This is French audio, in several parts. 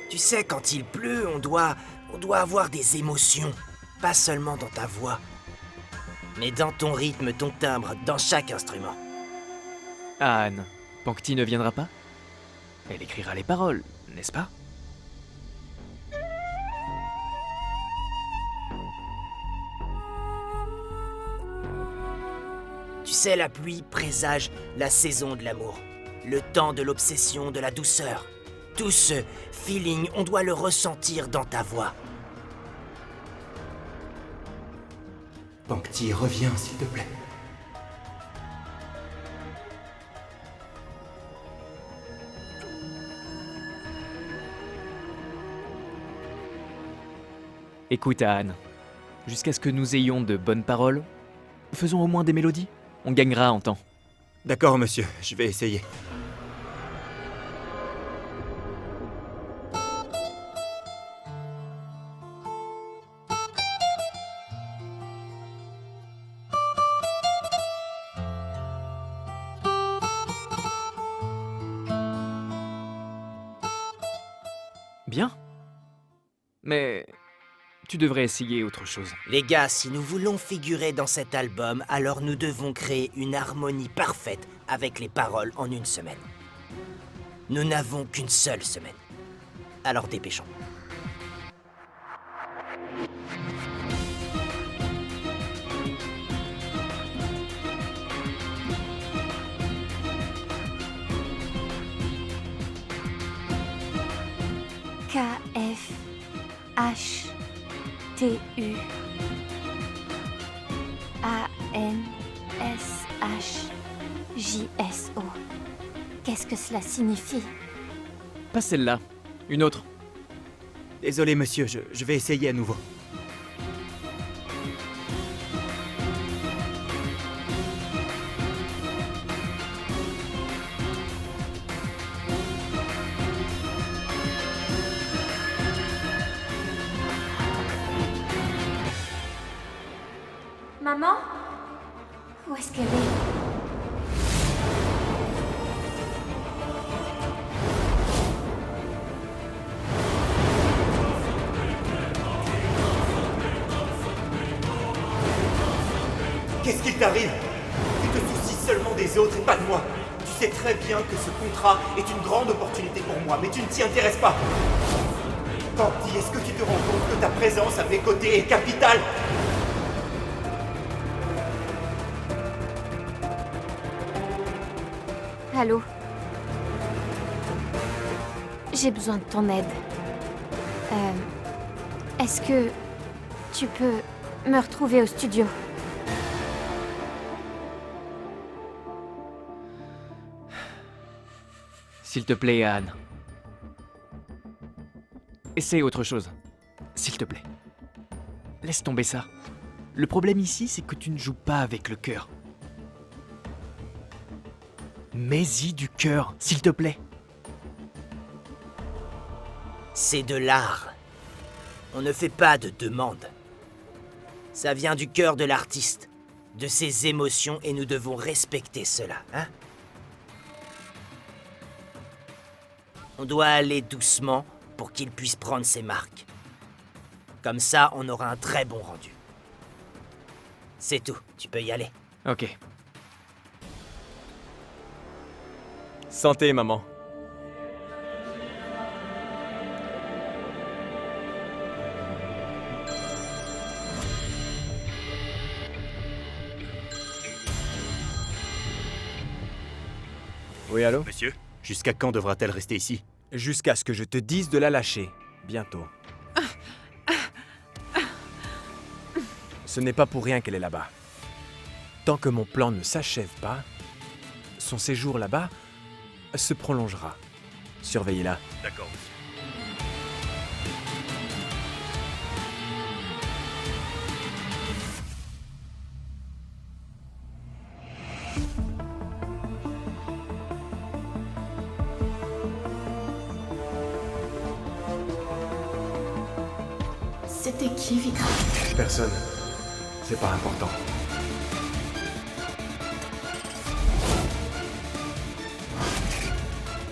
Tu sais, quand il pleut, on doit avoir des émotions. Pas seulement dans ta voix, mais dans ton rythme, ton timbre, dans chaque instrument. Anne, Pankti ne viendra pas? Elle écrira les paroles, n'est-ce pas? Tu sais, la pluie présage la saison de l'amour. Le temps de l'obsession, de la douceur. Tout ce feeling, on doit le ressentir dans ta voix. Pankti, reviens, s'il te plaît. Écoute, Anne, jusqu'à ce que nous ayons de bonnes paroles, faisons au moins des mélodies. On gagnera en temps. D'accord, monsieur, je vais essayer. Bien. Mais tu devrais essayer autre chose. Les gars, si nous voulons figurer dans cet album, alors nous devons créer une harmonie parfaite avec les paroles en une semaine. Nous n'avons qu'une seule semaine. Alors dépêchons. K-F-H-T-U A-N-S-H-J-S-O. Qu'est-ce que cela signifie? Pas celle-là. Une autre. Désolé, monsieur, je vais essayer à nouveau. Maman? Où est-ce qu'elle est? Qu'est-ce qu'il t'arrive? Tu te soucies seulement des autres et pas de moi. Tu sais très bien que ce contrat est une grande opportunité pour moi, mais tu ne t'y intéresses pas. Pankti, est-ce que tu te rends compte que ta présence à mes côtés est capitale? Allô? J'ai besoin de ton aide. Est-ce que tu peux me retrouver au studio? S'il te plaît, Anne. Essaye autre chose. S'il te plaît. Laisse tomber ça. Le problème ici, c'est que tu ne joues pas avec le cœur. Mets-y du cœur, s'il te plaît. C'est de l'art. On ne fait pas de demande. Ça vient du cœur de l'artiste, de ses émotions, et nous devons respecter cela, hein? On doit aller doucement pour qu'il puisse prendre ses marques. Comme ça, on aura un très bon rendu. C'est tout, tu peux y aller. Ok. Santé, maman. Oui, allô? Monsieur, jusqu'à quand devra-t-elle rester ici? Jusqu'à ce que je te dise de la lâcher. Bientôt. Ce n'est pas pour rien qu'elle est là-bas. Tant que mon plan ne s'achève pas, son séjour là-bas se prolongera. Surveillez-la. D'accord, monsieur. C'était qui, Vikram? Personne. C'est pas important.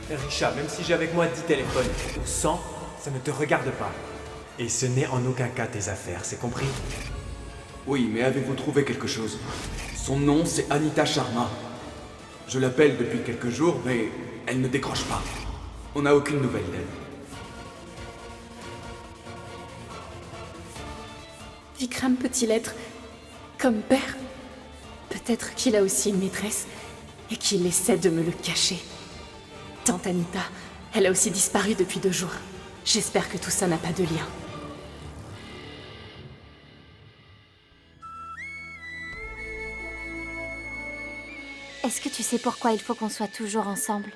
Richard, même si j'ai avec moi 10 téléphones ou 100, ça ne te regarde pas. Et ce n'est en aucun cas tes affaires, c'est compris? Oui, mais avez-vous trouvé quelque chose? Son nom, c'est Anita Sharma. Je l'appelle depuis quelques jours, mais elle ne décroche pas. On n'a aucune nouvelle d'elle. Vikram peut-il être comme père? Peut-être qu'il a aussi une maîtresse et qu'il essaie de me le cacher. Tante Anita, elle a aussi disparu depuis 2 jours. J'espère que tout ça n'a pas de lien. Est-ce que tu sais pourquoi il faut qu'on soit toujours ensemble?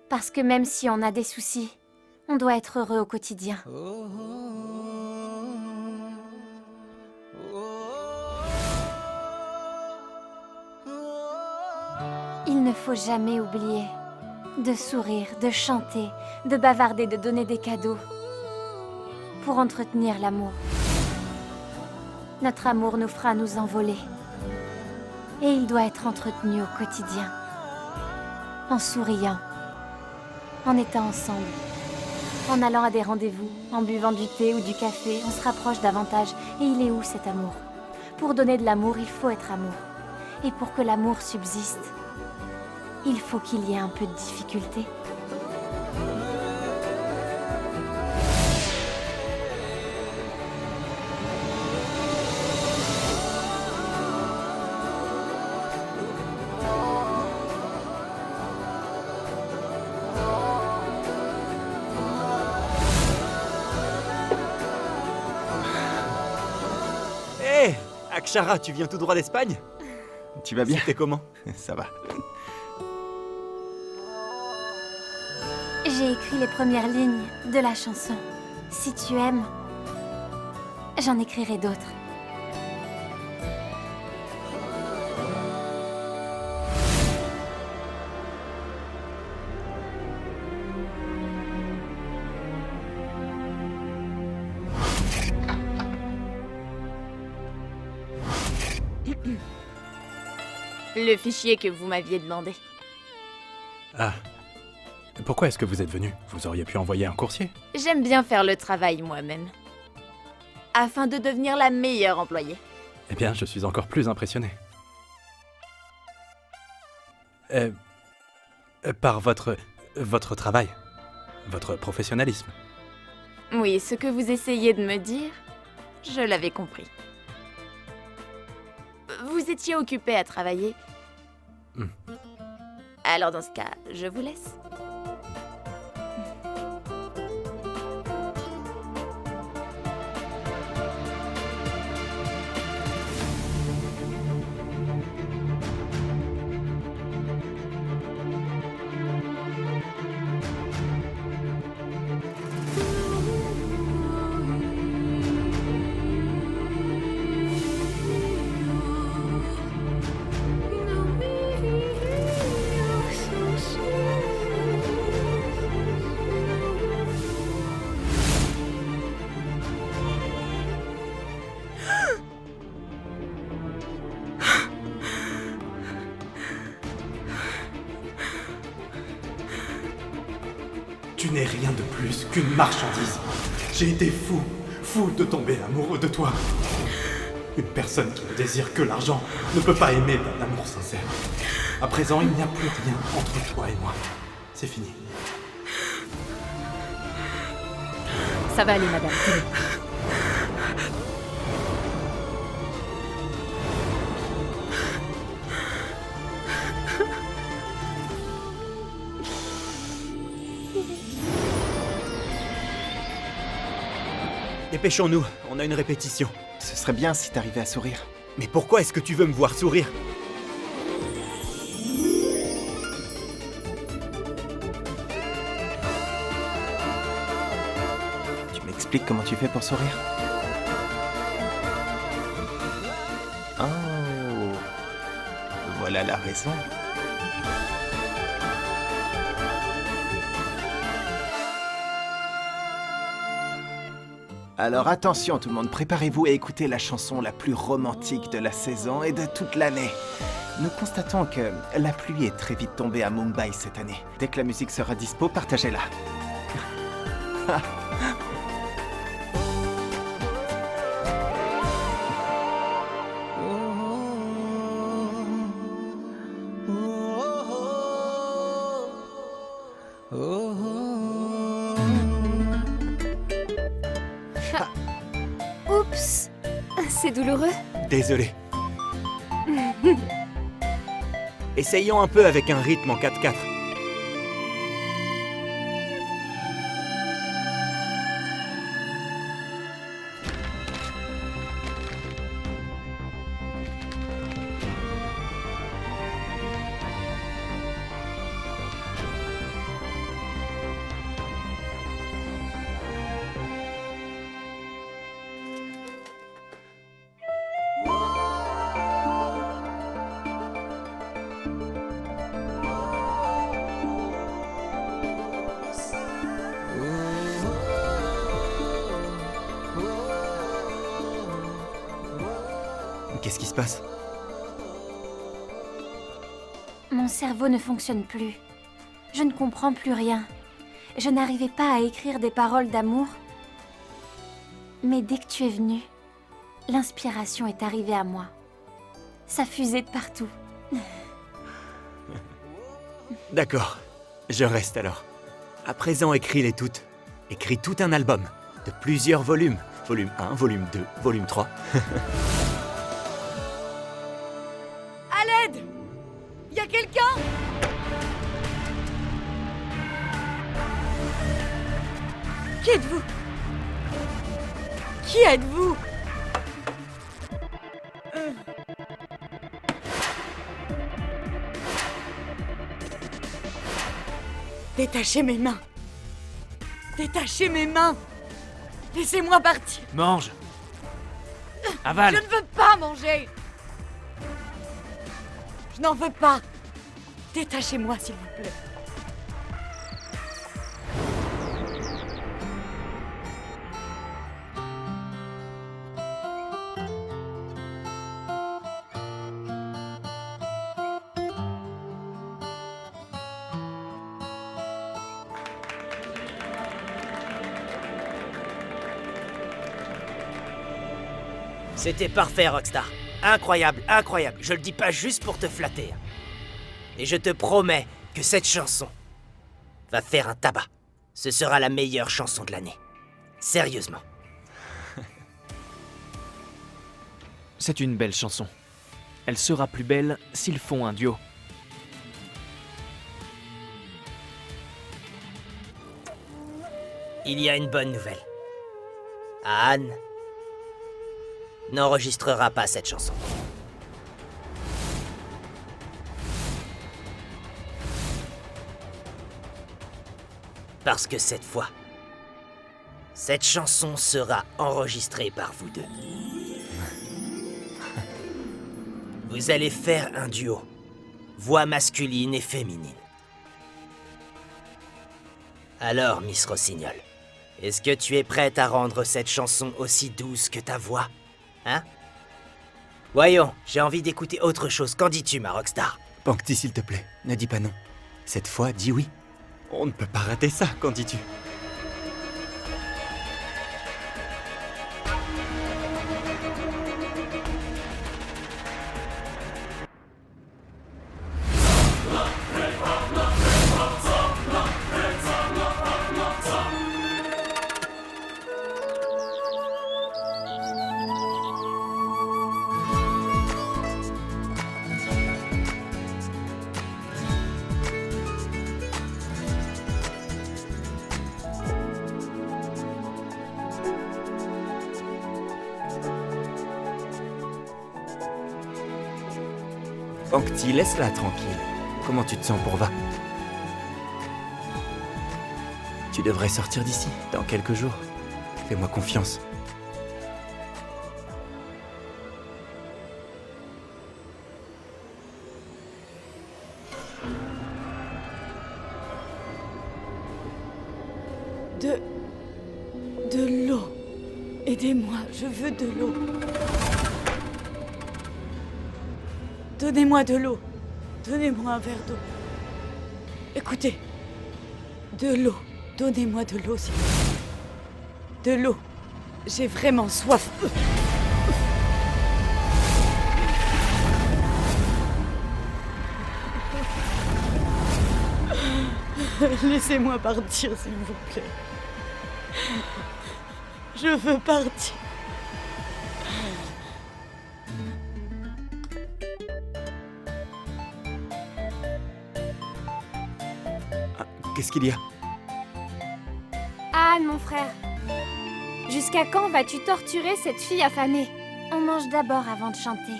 Parce que même si on a des soucis, on doit être heureux au quotidien. Il ne faut jamais oublier de sourire, de chanter, de bavarder, de donner des cadeaux pour entretenir l'amour. Notre amour nous fera nous envoler. Et il doit être entretenu au quotidien. En souriant. En étant ensemble. En allant à des rendez-vous. En buvant du thé ou du café. On se rapproche davantage. Et il est où cet amour? Pour donner de l'amour, il faut être amour. Et pour que l'amour subsiste, il faut qu'il y ait un peu de difficulté. Hé Akshara, tu viens tout droit d'Espagne? Tu vas bien? C'était comment? Ça va. J'ai écrit les premières lignes de la chanson. Si tu aimes, j'en écrirai d'autres. Le fichier que vous m'aviez demandé. Ah. Pourquoi est-ce que vous êtes venu? Vous auriez pu envoyer un coursier. J'aime bien faire le travail moi-même. Afin de devenir la meilleure employée. Eh bien, je suis encore plus impressionné. Par votre travail. Votre professionnalisme. Oui, ce que vous essayez de me dire, je l'avais compris. Vous étiez occupé à travailler. Alors dans ce cas, je vous laisse. Tu n'es rien de plus qu'une marchandise. J'ai été fou de tomber amoureux de toi. Une personne qui ne désire que l'argent ne peut pas aimer d'un amour sincère. À présent, il n'y a plus rien entre toi et moi. C'est fini. Ça va aller, madame. Tenez. Dépêchons-nous, on a une répétition. Ce serait bien si t'arrivais à sourire. Mais pourquoi est-ce que tu veux me voir sourire? Tu m'expliques comment tu fais pour sourire? Oh, voilà la raison. Alors attention tout le monde, préparez-vous à écouter la chanson la plus romantique de la saison et de toute l'année. Nous constatons que la pluie est très vite tombée à Mumbai cette année. Dès que la musique sera dispo, partagez-la. Oups, c'est douloureux. Désolé. Essayons un peu avec un rythme en 4/4. Qu'est-ce qui se passe? Mon cerveau ne fonctionne plus. Je ne comprends plus rien. Je n'arrivais pas à écrire des paroles d'amour. Mais dès que tu es venu, l'inspiration est arrivée à moi. Ça fusait de partout. D'accord, je reste alors. À présent, écris-les toutes. Écris tout un album, de plusieurs volumes. Volume 1, volume 2, volume 3. À l'aide! Y a quelqu'un? Qui êtes-vous? Qui êtes-vous? Détachez mes mains! Détachez mes mains! Laissez-moi partir! Mange! Avale! Je ne veux pas manger! Je n'en veux pas! Détachez-moi, s'il vous plaît. C'était parfait, Rockstar. Incroyable, incroyable. Je le dis pas juste pour te flatter. Et je te promets que cette chanson va faire un tabac. Ce sera la meilleure chanson de l'année. Sérieusement. C'est une belle chanson. Elle sera plus belle s'ils font un duo. Il y a une bonne nouvelle. Anne n'enregistrera pas cette chanson. Parce que cette fois, cette chanson sera enregistrée par vous deux. Vous allez faire un duo. Voix masculine et féminine. Alors, Miss Rossignol, est-ce que tu es prête à rendre cette chanson aussi douce que ta voix? Hein? Voyons, j'ai envie d'écouter autre chose. Qu'en dis-tu, ma Rockstar? Pankti, s'il te plaît, ne dis pas non. Cette fois, dis oui. On ne peut pas rater ça, qu'en dis-tu? Pankti, laisse-la tranquille. Comment tu te sens pour Va? Tu devrais sortir d'ici, dans quelques jours. Fais-moi confiance. De l'eau. Aidez-moi, je veux de l'eau. Donnez-moi de l'eau. Donnez-moi un verre d'eau. Écoutez. De l'eau. Donnez-moi de l'eau, s'il vous plaît. De l'eau. J'ai vraiment soif. Laissez-moi partir, s'il vous plaît. Je veux partir. Qu'est-ce qu'il y a? Anne, mon frère. Jusqu'à quand vas-tu torturer cette fille affamée? On mange d'abord avant de chanter.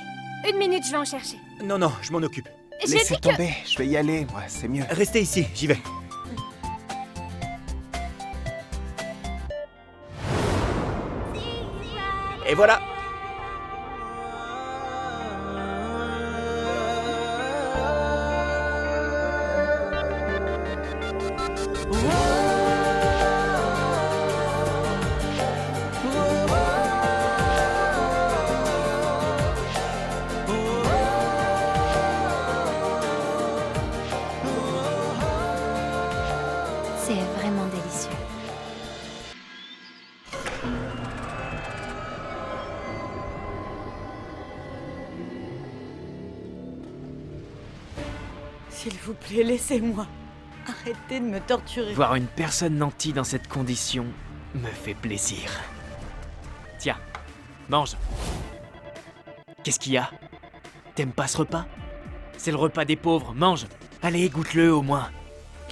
1 minute, je vais en chercher. Non, non, je m'en occupe. J'ai Laissez dit que... tomber, je vais y aller, moi, c'est mieux. Restez ici, j'y vais. Et voilà. C'est vraiment délicieux. S'il vous plaît, laissez-moi. Arrêtez de me torturer. Voir une personne nantie dans cette condition me fait plaisir. Tiens, mange. Qu'est-ce qu'il y a? T'aimes pas ce repas? C'est le repas des pauvres, mange. Allez, goûte-le au moins.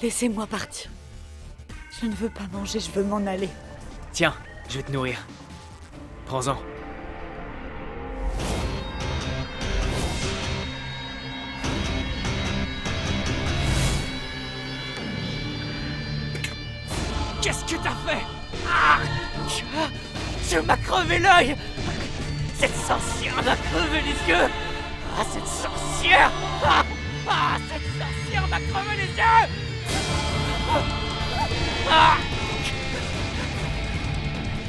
Laissez-moi partir. Je ne veux pas manger, je veux m'en aller. Tiens, je vais te nourrir. Prends-en. Qu'est-ce que t'as fait? Ah! Tu m'as crevé l'œil! Cette sorcière m'a crevé les yeux! Ah, cette sorcière! Ah, cette sorcière m'a crevé les yeux! Ah!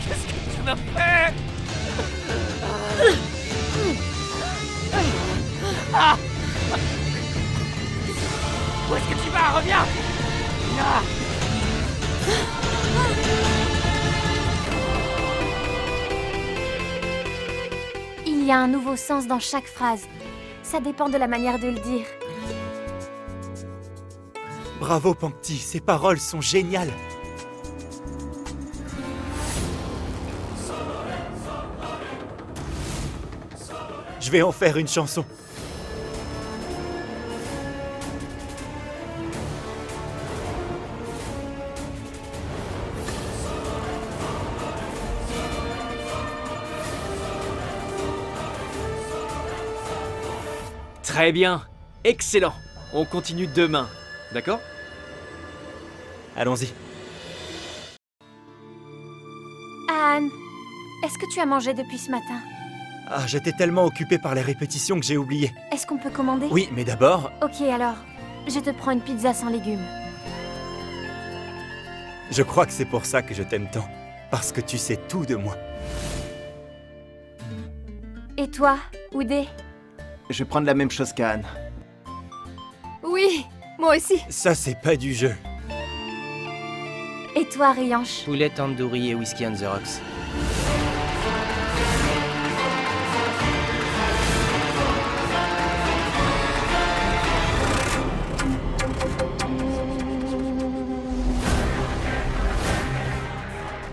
Qu'est-ce que tu m'as fait? Ah! Où est-ce que tu vas? Reviens! Ah! Il y a un nouveau sens dans chaque phrase. Ça dépend de la manière de le dire. Bravo, Pankti, ces paroles sont géniales. Je vais en faire une chanson. Très bien, excellent. On continue demain, d'accord? Allons-y. Anne, est-ce que tu as mangé depuis ce matin? Ah, j'étais tellement occupé par les répétitions que j'ai oublié. Est-ce qu'on peut commander? Oui, mais d'abord, Ok, alors, je te prends une pizza sans légumes. je crois que c'est pour ça que je t'aime tant. Parce que tu sais tout de moi. Et toi, Oudé? Je vais prendre la même chose qu'Anne. Oui, moi aussi. Ça, c'est pas du jeu. Et toi, Rianche? Poulet tandoori et whisky on the rocks.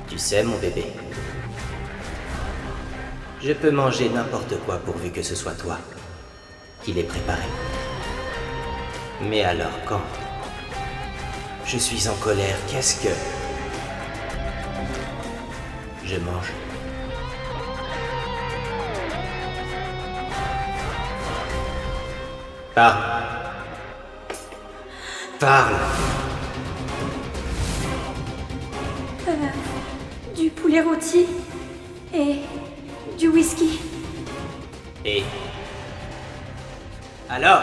Tu sais, mon bébé, je peux manger n'importe quoi pourvu que ce soit toi qui l'ai préparé. Mais alors quand je suis en colère, qu'est-ce que je mange? Parle. Parle. Du poulet rôti et du whisky. Et alors?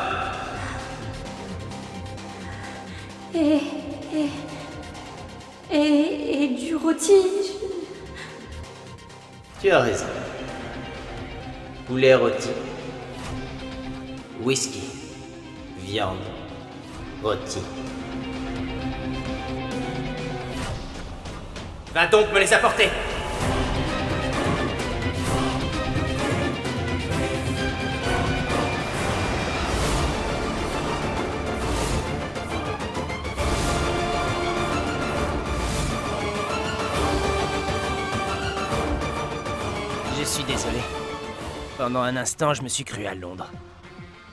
Et du rôti. Tu as raison. Poulet rôti. Whisky. Viande. Rôti. Va donc me les apporter! Je suis désolé. Pendant un instant, je me suis cru à Londres.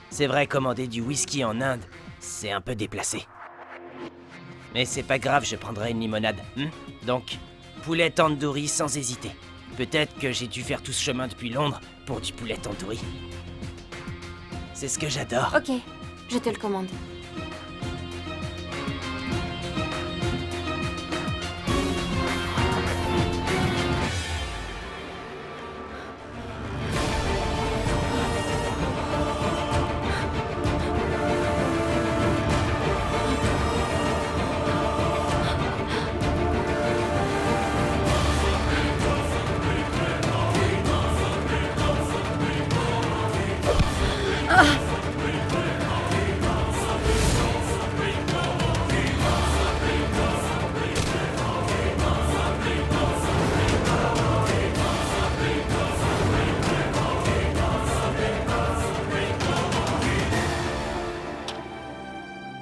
C'est vrai, commander du whisky en Inde, c'est un peu déplacé. Mais c'est pas grave, je prendrai une limonade. Donc, poulet tandoori sans hésiter. Peut-être que j'ai dû faire tout ce chemin depuis Londres pour du poulet tandoori. C'est ce que j'adore. Ok, je te le commande.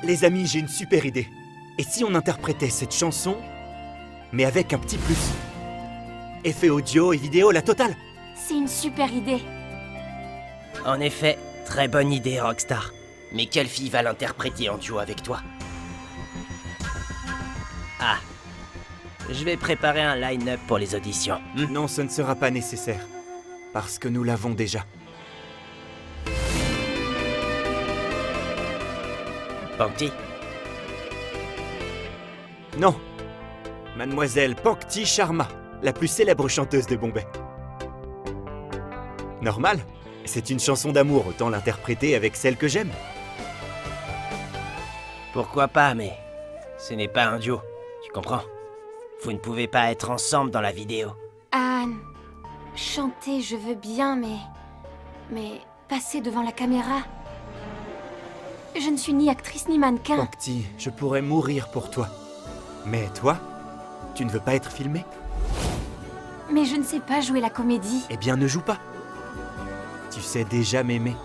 Les amis, j'ai une super idée. Et si on interprétait cette chanson, mais avec un petit plus? Effet audio et vidéo, la totale. C'est une super idée. En effet, très bonne idée, Rockstar. Mais quelle fille va l'interpréter en duo avec toi? Ah. Je vais préparer un line-up pour les auditions. Non, ce ne sera pas nécessaire. Parce que nous l'avons déjà. Pankti? Non. Mademoiselle Pankti Sharma, la plus célèbre chanteuse de Bombay. Normal. C'est une chanson d'amour, autant l'interpréter avec celle que j'aime. Pourquoi pas, mais ce n'est pas un duo, tu comprends? Vous ne pouvez pas être ensemble dans la vidéo. Anne, chanter, je veux bien, mais passer devant la caméra... Je ne suis ni actrice ni mannequin. Pankti, je pourrais mourir pour toi. Mais toi, tu ne veux pas être filmée? Mais je ne sais pas jouer la comédie. Eh bien, ne joue pas. Tu sais déjà m'aimer.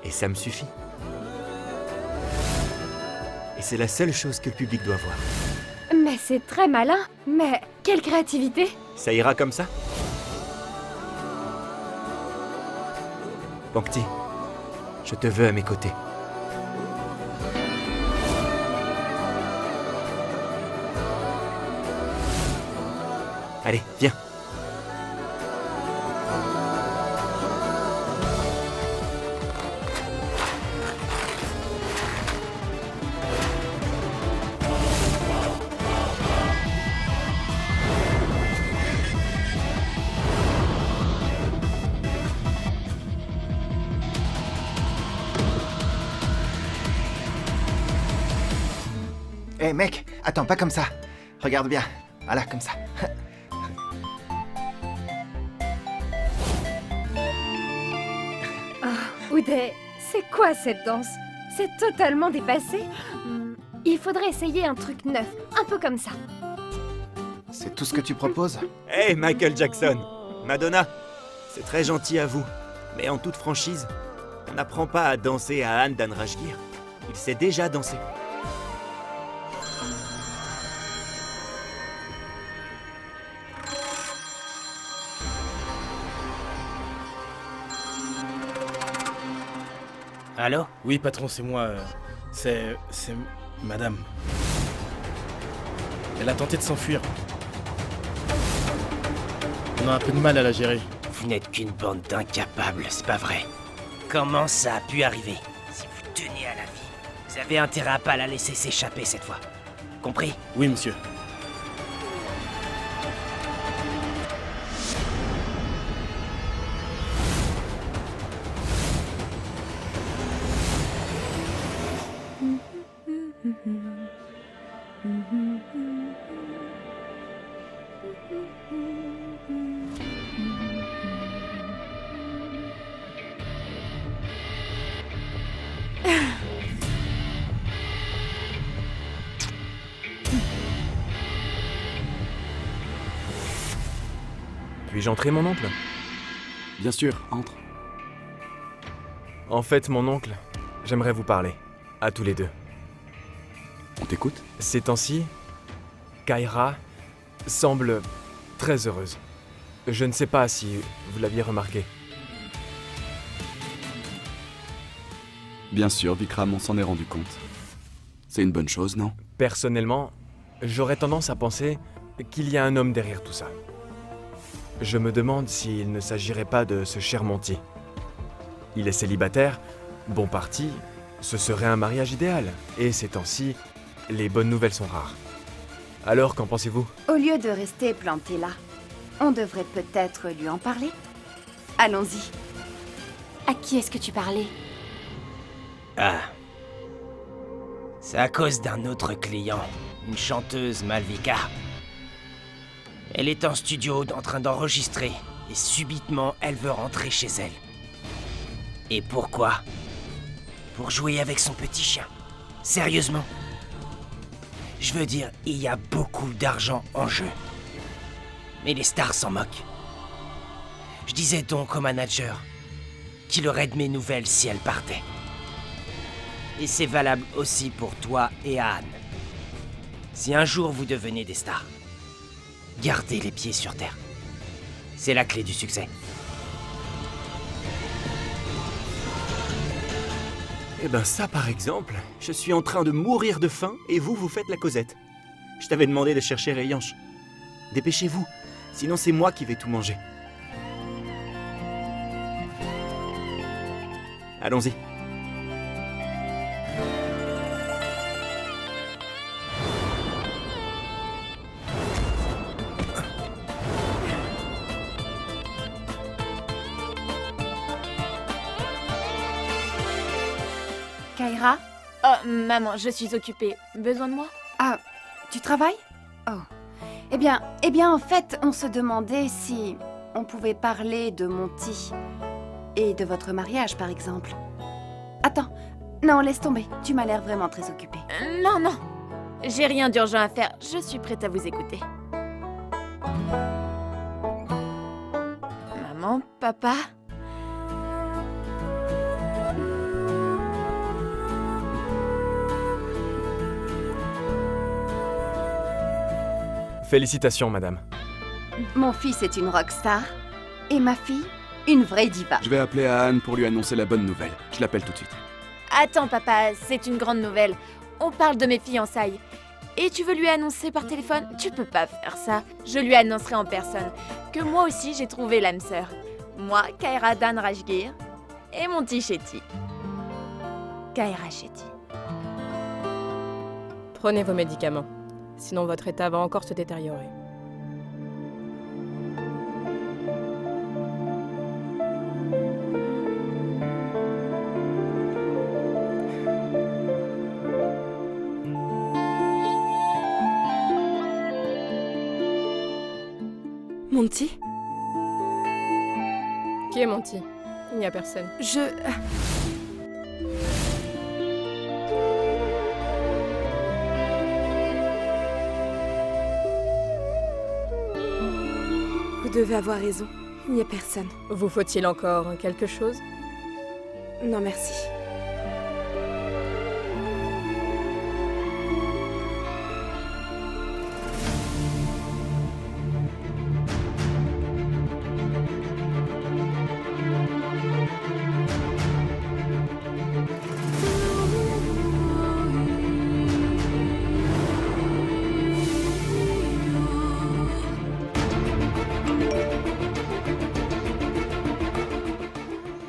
Et ça me suffit. Et c'est la seule chose que le public doit voir. Mais c'est très malin. Mais quelle créativité! Ça ira comme ça? Pankti, je te veux à mes côtés. Allez, viens. Hé mec, attends, pas comme ça. Regarde bien. Voilà, comme ça. Uday, c'est quoi cette danse? C'est totalement dépassé. Il faudrait essayer un truc neuf, un peu comme ça. C'est tout ce que tu proposes? Hey Michael Jackson, Madonna, c'est très gentil à vous, mais en toute franchise, on n'apprend pas à danser à Han d'Anrajgir. Il sait déjà danser. Allô? Oui, patron, c'est moi. C'est madame. Elle a tenté de s'enfuir. On a un peu de mal à la gérer. Vous n'êtes qu'une bande d'incapables, c'est pas vrai. Comment ça a pu arriver? Si vous tenez à la vie, vous avez intérêt à pas la laisser s'échapper cette fois. Compris? Oui, monsieur. Puis-je entrer, mon oncle? Bien sûr, entre. En fait, mon oncle, j'aimerais vous parler. À tous les deux. On t'écoute? Ces temps-ci, Kaira semble très heureuse. Je ne sais pas si vous l'aviez remarqué. Bien sûr, Vikram, on s'en est rendu compte. C'est une bonne chose, non? Personnellement, j'aurais tendance à penser qu'il y a un homme derrière tout ça. Je me demande s'il ne s'agirait pas de ce cher Monty. Il est célibataire, bon parti, ce serait un mariage idéal. Et ces temps-ci, les bonnes nouvelles sont rares. Alors, qu'en pensez-vous? Au lieu de rester planté là, on devrait peut-être lui en parler. Allons-y. À qui est-ce que tu parlais? Ah. C'est à cause d'un autre client, une chanteuse Malvika. Elle est en studio en train d'enregistrer, et subitement, elle veut rentrer chez elle. Et pourquoi? Pour jouer avec son petit chien. Sérieusement? Je veux dire, il y a beaucoup d'argent en jeu. Mais les stars s'en moquent. Je disais donc au manager qu'il aurait de mes nouvelles si elle partait. Et c'est valable aussi pour toi et Anne. Si un jour vous devenez des stars, gardez les pieds sur terre. C'est la clé du succès. Eh ben ça par exemple, je suis en train de mourir de faim et vous faites la causette. Je t'avais demandé de chercher Rayanche. Dépêchez-vous, sinon c'est moi qui vais tout manger. Allons-y. Kaira? Oh, maman, je suis occupée. Besoin de moi? Ah, tu travailles? Oh. Eh bien, en fait, on se demandait si on pouvait parler de Monty et de votre mariage, par exemple. Attends, non, laisse tomber. Tu m'as l'air vraiment très occupée. Non. J'ai rien d'urgent à faire. Je suis prête à vous écouter. Maman, papa? Félicitations, madame. Mon fils est une rockstar et ma fille, une vraie diva. Je vais appeler à Anne pour lui annoncer la bonne nouvelle. Je l'appelle tout de suite. Attends, papa, c'est une grande nouvelle. On parle de mes fiançailles. Et tu veux lui annoncer par téléphone? Tu peux pas faire ça. Je lui annoncerai en personne que moi aussi j'ai trouvé l'âme sœur. Moi, Kaira d'Anrajgir, et Monty Shetty. Kaira Shetty. Prenez vos médicaments. Sinon votre état va encore se détériorer. Monty? Qui est Monty? Il n'y a personne. Vous devez avoir raison. Il n'y a personne. Vous faut-il encore quelque chose? Non, merci.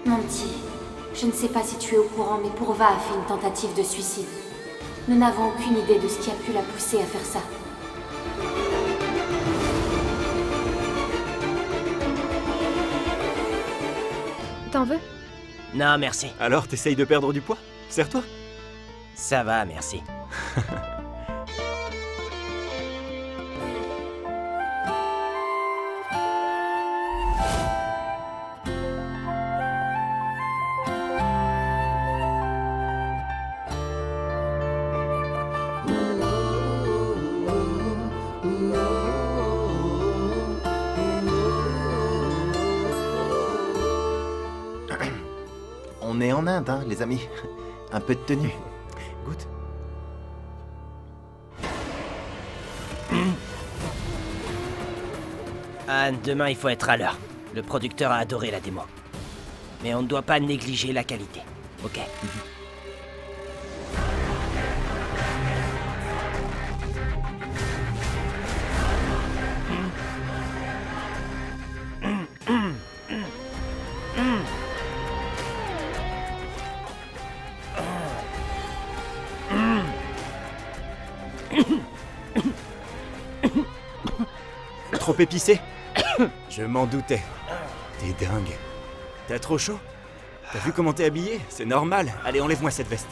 Monty, je ne sais pas si tu es au courant, mais Purva a fait une tentative de suicide. Nous n'avons aucune idée de ce qui a pu la pousser à faire ça. T'en veux? Non, merci. Alors, t'essayes de perdre du poids? Serre-toi. Ça va, merci. On est en Inde, hein, les amis. Un peu de tenue. Goûte. Anne, demain il faut être à l'heure. Le producteur a adoré la démo. Mais on ne doit pas négliger la qualité. Ok. Trop épicé? Je m'en doutais. T'es dingue. T'as trop chaud? T'as vu comment t'es habillé? C'est normal. Allez, enlève-moi cette veste.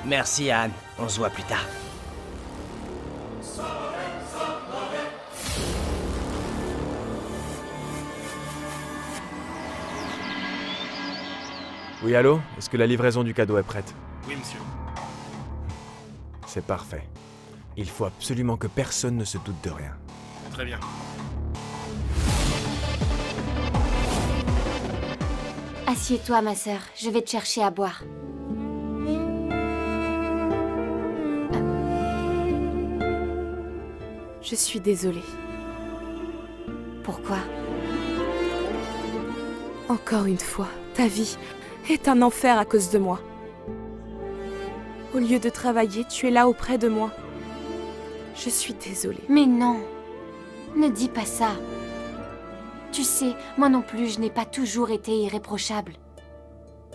Merci Anne, on se voit plus tard. Oui, allô? Est-ce que la livraison du cadeau est prête? Oui, monsieur. C'est parfait. Il faut absolument que personne ne se doute de rien. Très bien. Assieds-toi, ma sœur. Je vais te chercher à boire. Je suis désolée. Pourquoi? Encore une fois, ta vie est un enfer à cause de moi. Au lieu de travailler, tu es là auprès de moi. Je suis désolée. Mais non. Ne dis pas ça. Tu sais, moi non plus, je n'ai pas toujours été irréprochable.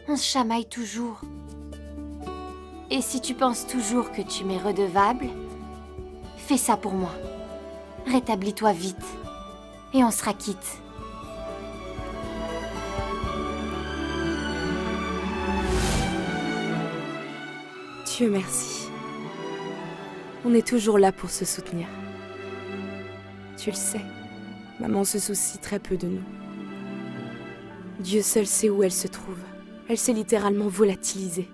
On se chamaille toujours. Et si tu penses toujours que tu m'es redevable, fais ça pour moi. Rétablis-toi vite. Et on sera quitte. Dieu merci. On est toujours là pour se soutenir. Tu le sais, maman se soucie très peu de nous. Dieu seul sait où elle se trouve. Elle s'est littéralement volatilisée.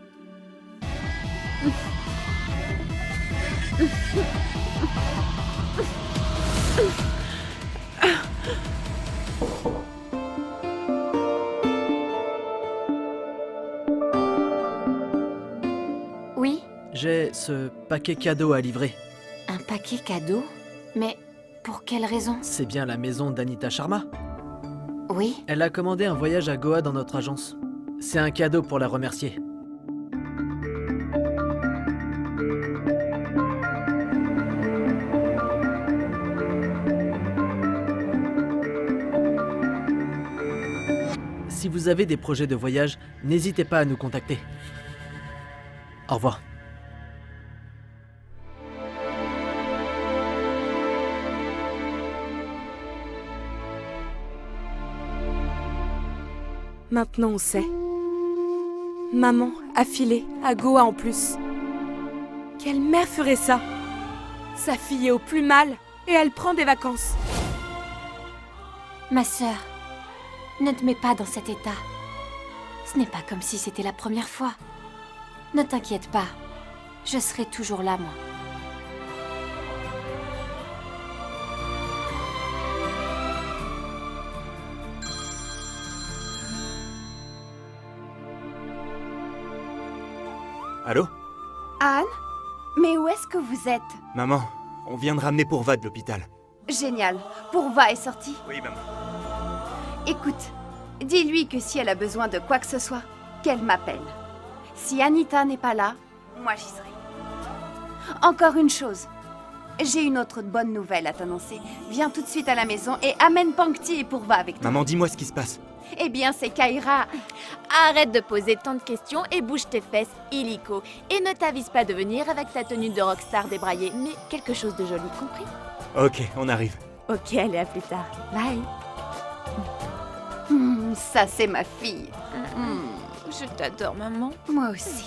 Oui? J'ai ce paquet cadeau à livrer. Un paquet cadeau? Mais pour quelle raison? C'est bien la maison d'Anita Sharma. Oui? Elle a commandé un voyage à Goa dans notre agence. C'est un cadeau pour la remercier. Si vous avez des projets de voyage, n'hésitez pas à nous contacter. Au revoir. Maintenant on sait. Maman a filé, à Goa en plus. Quelle mère ferait ça? Sa fille est au plus mal et elle prend des vacances. Ma sœur, ne te mets pas dans cet état. Ce n'est pas comme si c'était la première fois. Ne t'inquiète pas, je serai toujours là, moi. Allô? Anne? Mais où est-ce que vous êtes? Maman, on vient de ramener Pourva de l'hôpital. Génial. Pourva est sortie. Oui, maman. Écoute, dis-lui que si elle a besoin de quoi que ce soit, qu'elle m'appelle. Si Anita n'est pas là, moi j'y serai. Encore une chose. J'ai une autre bonne nouvelle à t'annoncer. Viens tout de suite à la maison et amène Pankti et Pourva avec toi. Maman, dis-moi ce qui se passe. Eh bien, c'est Kaira. Arrête de poser tant de questions et bouge tes fesses, illico. Et ne t'avise pas de venir avec ta tenue de rockstar débraillée, mais quelque chose de joli, compris? Ok, on arrive. Ok, allez, à plus tard. Bye. Ça, c'est ma fille. Je t'adore, maman. Moi aussi.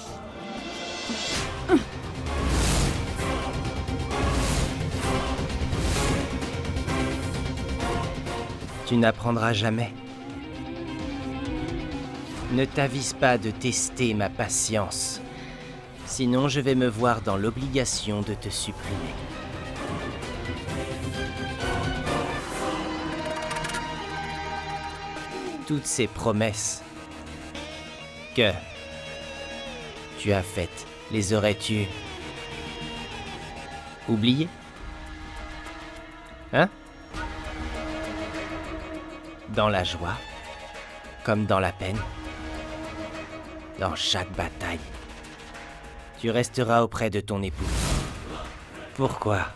Tu n'apprendras jamais. Ne t'avise pas de tester ma patience. Sinon, je vais me voir dans l'obligation de te supprimer. Toutes ces promesses que tu as faites, les aurais-tu oubliées? Hein? Dans la joie, comme dans la peine, dans chaque bataille, tu resteras auprès de ton époux. Pourquoi?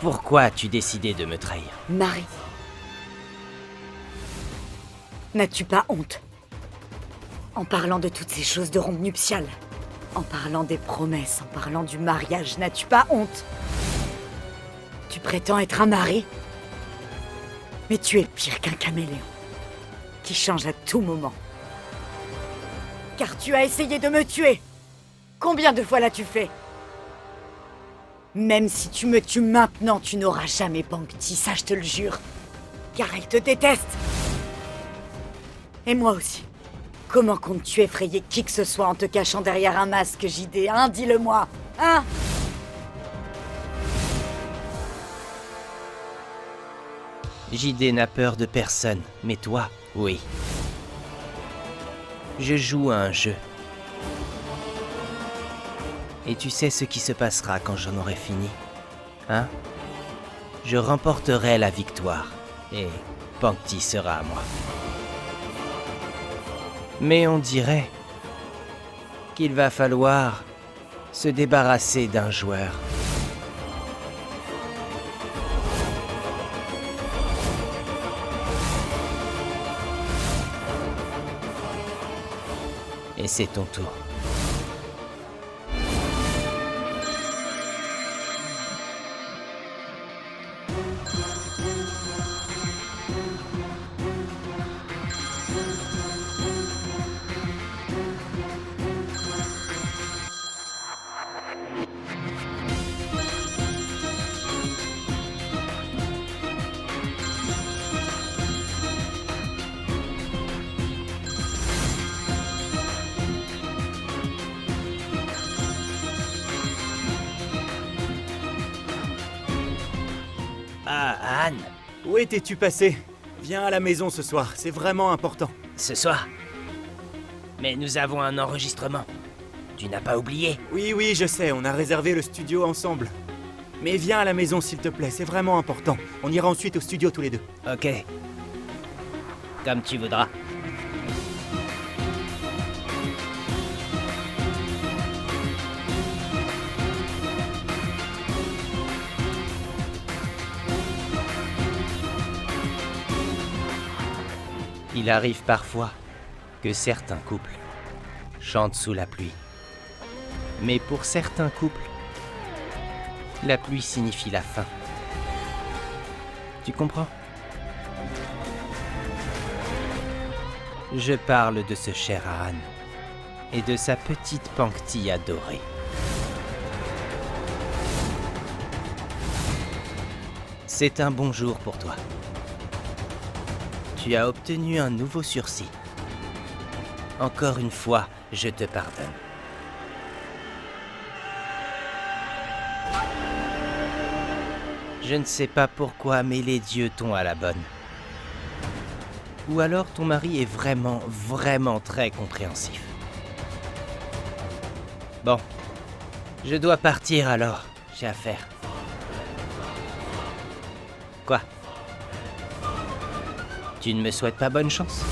Pourquoi as-tu décidé de me trahir? Marie, n'as-tu pas honte? En parlant de toutes ces choses de ronde nuptiale, en parlant des promesses, en parlant du mariage, n'as-tu pas honte? Tu prétends être un mari? Mais tu es pire qu'un caméléon, qui change à tout moment. Car tu as essayé de me tuer. Combien de fois l'as-tu fait? Même si tu me tues maintenant, tu n'auras jamais Pankti, ça je te le jure. Car elle te déteste. Et moi aussi. Comment comptes-tu effrayer qui que ce soit en te cachant derrière un masque, JD, hein? Dis-le-moi, hein? JD n'a peur de personne, mais toi, oui. Je joue à un jeu. Et tu sais ce qui se passera quand j'en aurai fini, hein? Je remporterai la victoire, et Pankti sera à moi. Mais on dirait qu'il va falloir se débarrasser d'un joueur. Et c'est ton tour. Ah, Anne! Où étais-tu passé? Viens à la maison ce soir, c'est vraiment important. Ce soir? Mais nous avons un enregistrement. Tu n'as pas oublié? Oui, oui, je sais, on a réservé le studio ensemble. Mais viens à la maison s'il te plaît, c'est vraiment important. On ira ensuite au studio tous les deux. Ok. Comme tu voudras. Il arrive parfois que certains couples chantent sous la pluie. Mais pour certains couples, la pluie signifie la fin. Tu comprends? Je parle de ce cher Ahan et de sa petite Pancti adorée. C'est un bon jour pour toi. Tu as obtenu un nouveau sursis. Encore une fois, je te pardonne. Je ne sais pas pourquoi, mais les dieux t'ont à la bonne. Ou alors ton mari est vraiment très compréhensif. Bon, je dois partir alors, j'ai affaire. Quoi? Tu ne me souhaites pas bonne chance?